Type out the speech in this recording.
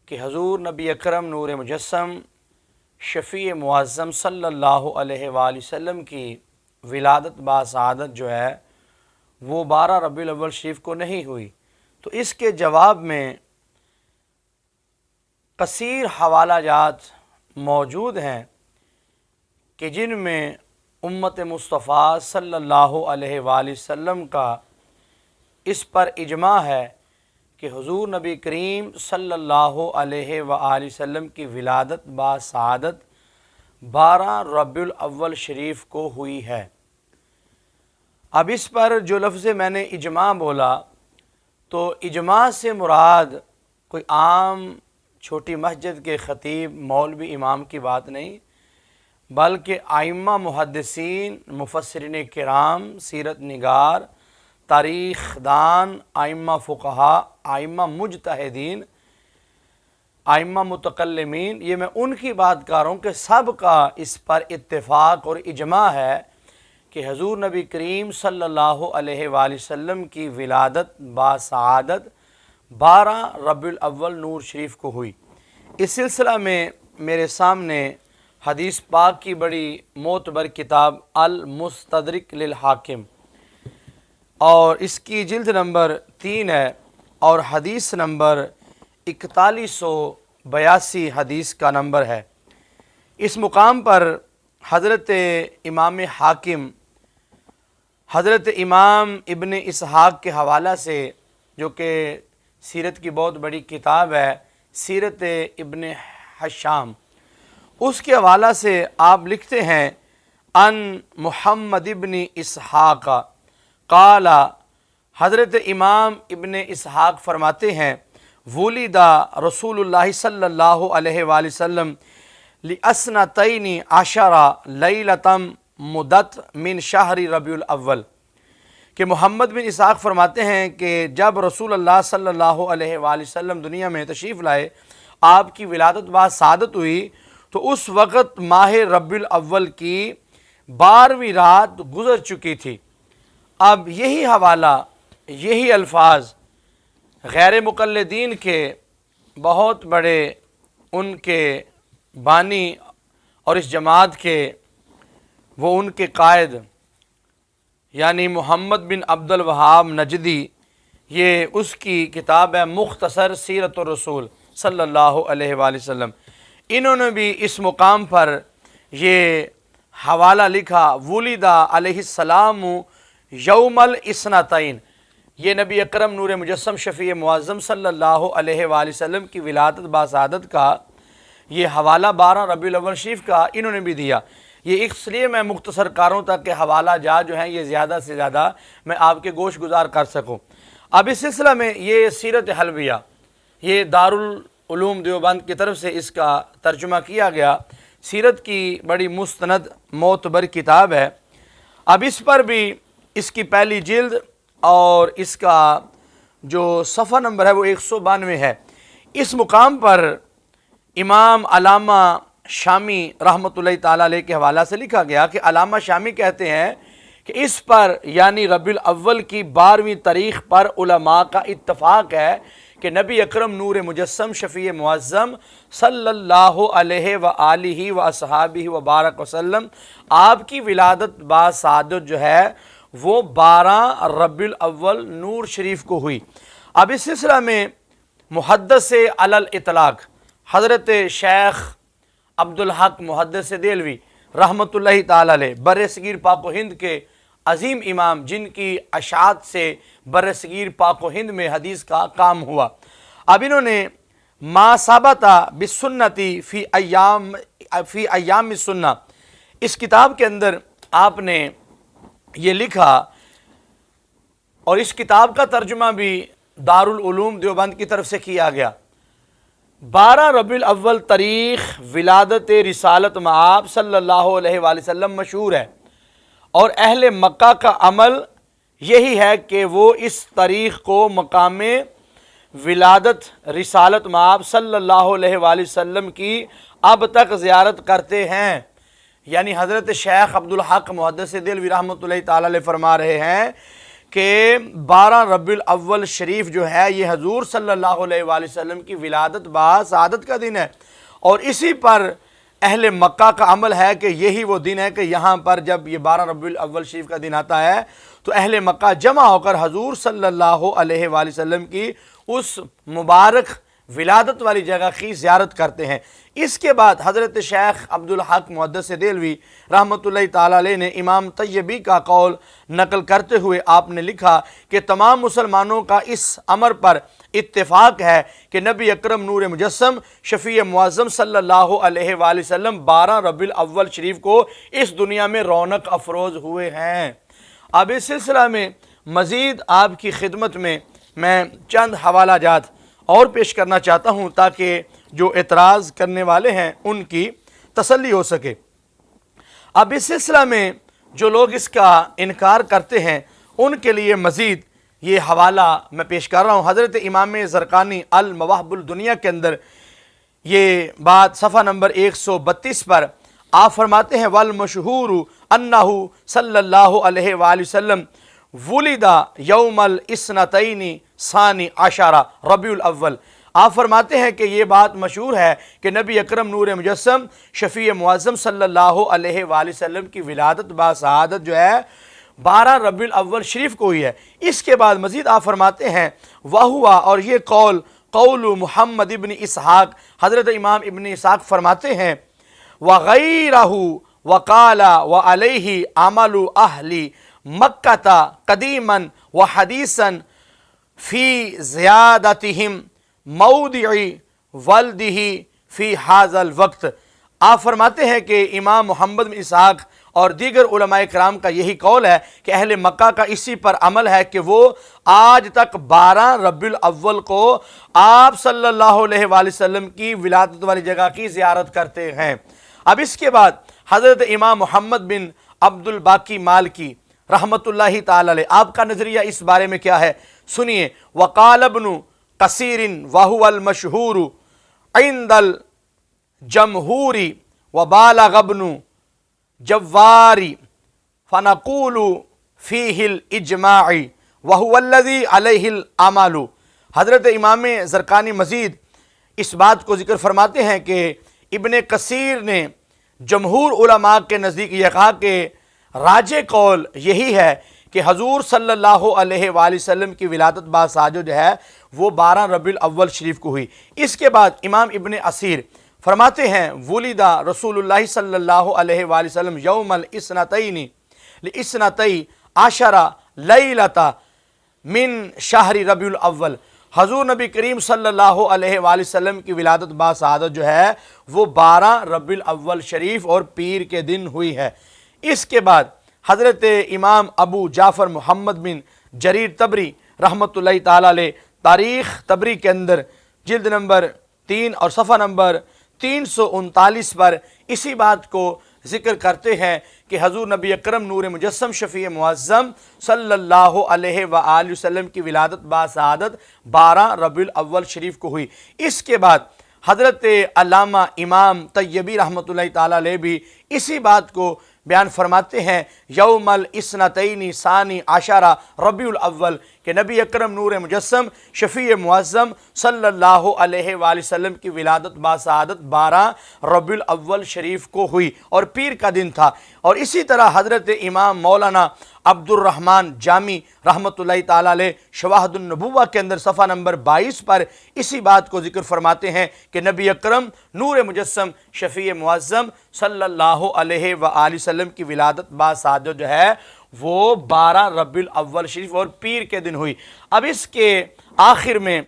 کہ حضور نبی اکرم نور مجسم شفیع معظم صلی اللہ علیہ وآلہ وسلم کی ولادت باسعادت جو ہے وہ 12 ربیع الاول شریف کو نہیں ہوئی، تو اس کے جواب میں کثیر حوالہ جات موجود ہیں کہ جن میں امت مصطفیٰ صلی اللہ علیہ وآلہ وسلم کا اس پر اجماع ہے کہ حضور نبی کریم صلی اللہ علیہ وآلہ وسلم کی ولادت باسعادت 12 ربیع الاول شریف کو ہوئی ہے۔ اب اس پر جو لفظ میں نے اجماع بولا، تو اجماع سے مراد کوئی عام چھوٹی مسجد کے خطیب مولوی امام کی بات نہیں، بلکہ ائمہ محدثین، مفسرین کرام، سیرت نگار، تاریخ دان، ائمہ فقہا، ائمہ مجتہدین، ائمہ متکلمین، یہ میں ان کی بات کر رہا ہوں کہ سب کا اس پر اتفاق اور اجماع ہے کہ حضور نبی کریم صلی اللہ علیہ وآلہ وسلم کی ولادت باسعادت 12 ربیع الاول نور شریف کو ہوئی۔ اس سلسلہ میں میرے سامنے حدیث پاک کی بڑی معتبر کتاب المستدرک للحاکم اور اس کی جلد نمبر 3 ہے اور حدیث نمبر 4182 حدیث کا نمبر ہے۔ اس مقام پر حضرت امام حاکم، حضرت امام ابن اسحاق کے حوالہ سے، جو کہ سیرت کی بہت بڑی کتاب ہے، سیرت ابن حشام، اس کے حوالہ سے آپ لکھتے ہیں ان محمد ابن اسحاق قال، حضرت امام ابن اسحاق فرماتے ہیں ولد رسول اللہ صلی اللہ علیہ وآلہ وسلم لِأَسْنَتَيْنِ عَشَرَ لَيْلَةً مدت من شہر ربیع الاول، کہ محمد بن اسحاق فرماتے ہیں کہ جب رسول اللہ صلی اللہ علیہ وآلہ وسلم دنیا میں تشریف لائے، آپ کی ولادت باسعادت ہوئی، تو اس وقت ماہ ربیع الاول کی 12ویں رات گزر چکی تھی۔ اب یہی حوالہ، یہی الفاظ غیر مقلدین کے بہت بڑے ان کے بانی اور اس جماعت کے وہ ان کے قائد یعنی محمد بن عبد الوہاب نجدی، یہ اس کی کتاب ہے مختصر سیرت الرسول صلی اللہ علیہ وآلہ وسلم، انہوں نے بھی اس مقام پر یہ حوالہ لکھا ولد علیہ السلام یوم الاثنتین، یہ نبی اکرم نور مجسم شفیع معظم صلی اللہ علیہ وآلہ وسلم کی ولادت باسعادت کا یہ حوالہ 12 ربیع الاول شریف کا انہوں نے بھی دیا۔ یہ اس لیے میں مختصر کاروں تک کہ حوالہ جات جو ہیں یہ زیادہ سے زیادہ میں آپ کے گوش گزار کر سکوں۔ اب اس سلسلہ میں یہ سیرت حلبیہ، یہ دارالعلوم دیوبند کی طرف سے اس کا ترجمہ کیا گیا، سیرت کی بڑی مستند معتبر کتاب ہے۔ اب اس پر بھی اس کی پہلی جلد اور اس کا جو صفحہ نمبر ہے وہ 192 ہے۔ اس مقام پر امام علامہ شامی رحمۃ اللہ تعالیٰ علیہ کے حوالہ سے لکھا گیا کہ علامہ شامی کہتے ہیں کہ اس پر یعنی ربیع الاول کی 12ویں تاریخ پر علماء کا اتفاق ہے کہ نبی اکرم نور مجسم شفیع معظم صلی اللہ علیہ وآلہ وصحابہ وبارک وسلم آپ کی ولادت باسعادت جو ہے وہ 12 ربیع الاول نور شریف کو ہوئی۔ اب اس سلسلہ میں محدث علی الاطلاق حضرت شیخ عبدالحق محدث دہلوی رحمۃ اللہ تعالی علیہ، بر صغیر پاک و ہند کے عظیم امام، جن کی اشاعت سے بر صغیر پاک و ہند میں حدیث کا کام ہوا، اب انہوں نے ما ثبت بالسنتی فی ایام السنہ، اس کتاب کے اندر آپ نے یہ لکھا اور اس کتاب کا ترجمہ بھی دارالعلوم دیوبند کی طرف سے کیا گیا۔ 12 ربیع الاول تاریخ ولادت رسالت مآب صلی اللہ علیہ وآلہ وسلم مشہور ہے، اور اہل مکہ کا عمل یہی ہے کہ وہ اس تاریخ کو مقام ولادت رسالت مآب صلی اللہ علیہ وآلہ وسلم کی اب تک زیارت کرتے ہیں۔ یعنی حضرت شیخ عبدالحق محدث دہلوی رحمۃ اللہ تعالی علیہ فرما رہے ہیں کہ 12 ربیع الاول شریف جو ہے یہ حضور صلی اللہ علیہ وآلہ وسلم کی ولادت باسعادت کا دن ہے، اور اسی پر اہل مکہ کا عمل ہے کہ یہی وہ دن ہے کہ یہاں پر جب یہ 12 ربیع الاول شریف کا دن آتا ہے تو اہل مکہ جمع ہو کر حضور صلی اللہ علیہ وآلہ وسلم کی اس مبارک ولادت والی جگہ کی زیارت کرتے ہیں۔ اس کے بعد حضرت شیخ عبدالحق محدث دہلوی رحمۃ اللہ تعالیٰ علیہ نے امام طیبی کا قول نقل کرتے ہوئے آپ نے لکھا کہ تمام مسلمانوں کا اس امر پر اتفاق ہے کہ نبی اکرم نور مجسم شفیع معظم صلی اللہ علیہ وآلہ وسلم 12 ربیع الاول شریف کو اس دنیا میں رونق افروز ہوئے ہیں۔ اب اس سلسلہ میں مزید آپ کی خدمت میں چند حوالہ جات اور پیش کرنا چاہتا ہوں تاکہ جو اعتراض کرنے والے ہیں ان کی تسلی ہو سکے۔ اب اس سلسلہ میں جو لوگ اس کا انکار کرتے ہیں ان کے لیے مزید یہ حوالہ میں پیش کر رہا ہوں۔ حضرت امام زرقانی المواہب الدنیا کے اندر یہ بات صفحہ نمبر 132 پر آپ فرماتے ہیں والمشہور انہ صلی اللہ علیہ وآلہ وسلم ولدہ یوم الاثنتین ثانی عشرہ ربیع الاول۔ آپ فرماتے ہیں کہ یہ بات مشہور ہے کہ نبی اکرم نور مجسم شفیع معظم صلی اللہ علیہ وآلہ وسلم کی ولادت باسعادت جو ہے 12 ربیع الاول شریف کو ہوئی ہے۔ اس کے بعد مزید آپ فرماتے ہیں وَهُوَ، اور یہ قول محمد ابن اسحاق، حضرت امام ابن اسحاق فرماتے ہیں وَغَيْرَهُ وَقَالَ وَعَلَيْهِ عَمَلُ أَهْلِ مَكَّةَ قَدِيمًا وَحَدِيثًا فِي زِيَادَتِهِمْ موضع ولدہ فی هذا الوقت۔ آپ فرماتے ہیں کہ امام محمد بن اسحاق اور دیگر علماء کرام کا یہی قول ہے کہ اہل مکہ کا اسی پر عمل ہے کہ وہ آج تک 12 ربیع الاول کو آپ صلی اللہ علیہ وآلہ وسلم کی ولادت والی جگہ کی زیارت کرتے ہیں۔ اب اس کے بعد حضرت امام محمد بن عبد الباقی مالکی رحمۃ اللہ تعالی علیہ، آپ کا نظریہ اس بارے میں کیا ہے سنیے۔ وقال ابن کثیر وهو المشہور عند الجمہور وبالغ ابن جوار فنقول فیہ الاجماع وهو الذی علیہ العمل۔ حضرت امام زرقانی مزید اس بات کو ذکر فرماتے ہیں کہ ابن کثیر نے جمہور علماء کے نزدیک یہ کہا کہ راجح قول یہی ہے کہ حضور صلی اللہ علیہ وآلہ وسلم کی ولادت باسعادت جو ہے وہ 12 ربیع الاول شریف کو ہوئی۔ اس کے بعد امام ابن اسیر فرماتے ہیں ولدہ رسول اللہ صلی اللہ علیہ وآلہ وسلم یوم الاثنتین لاثنتی عشرہ لیلۃ من شہر ربیع الاول۔ حضور نبی کریم صلی اللہ علیہ وآلہ وسلم کی ولادت باسعادت جو ہے وہ 12 ربیع الاول شریف اور پیر کے دن ہوئی ہے۔ اس کے بعد حضرت امام ابو جعفر محمد بن جریر طبری رحمۃ اللہ تعالیٰ علیہ تاریخ طبری کے اندر جلد نمبر 3 اور صفحہ نمبر 339 پر اسی بات کو ذکر کرتے ہیں کہ حضور نبی اکرم نور مجسم شفیع معظم صلی اللہ علیہ وآلہ وسلم کی ولادت باسعادت 12 ربیع الاول شریف کو ہوئی۔ اس کے بعد حضرت علامہ امام طیبی رحمۃ اللہ تعالیٰ علیہ بھی اسی بات کو بیان فرماتے ہیں یوم الاثنتین ثانی عشرہ ربیع الاول کہ نبی اکرم نور مجسم شفیع معظم صلی اللہ علیہ وآلہ وسلم کی ولادت باسعادت 12 ربیع الاول شریف کو ہوئی اور پیر کا دن تھا۔ اور اسی طرح حضرت امام مولانا عبد الرحمن جامی رحمۃ اللہ تعالیٰ علیہ شواہد النبوہ کے اندر صفحہ نمبر 22 پر اسی بات کو ذکر فرماتے ہیں کہ نبی اکرم نور مجسم شفیع معظم صلی اللہ علیہ وآلہ وسلم کی ولادت باسعادت جو ہے وہ 12 ربیع الاول شریف اور پیر کے دن ہوئی۔ اب اس کے آخر میں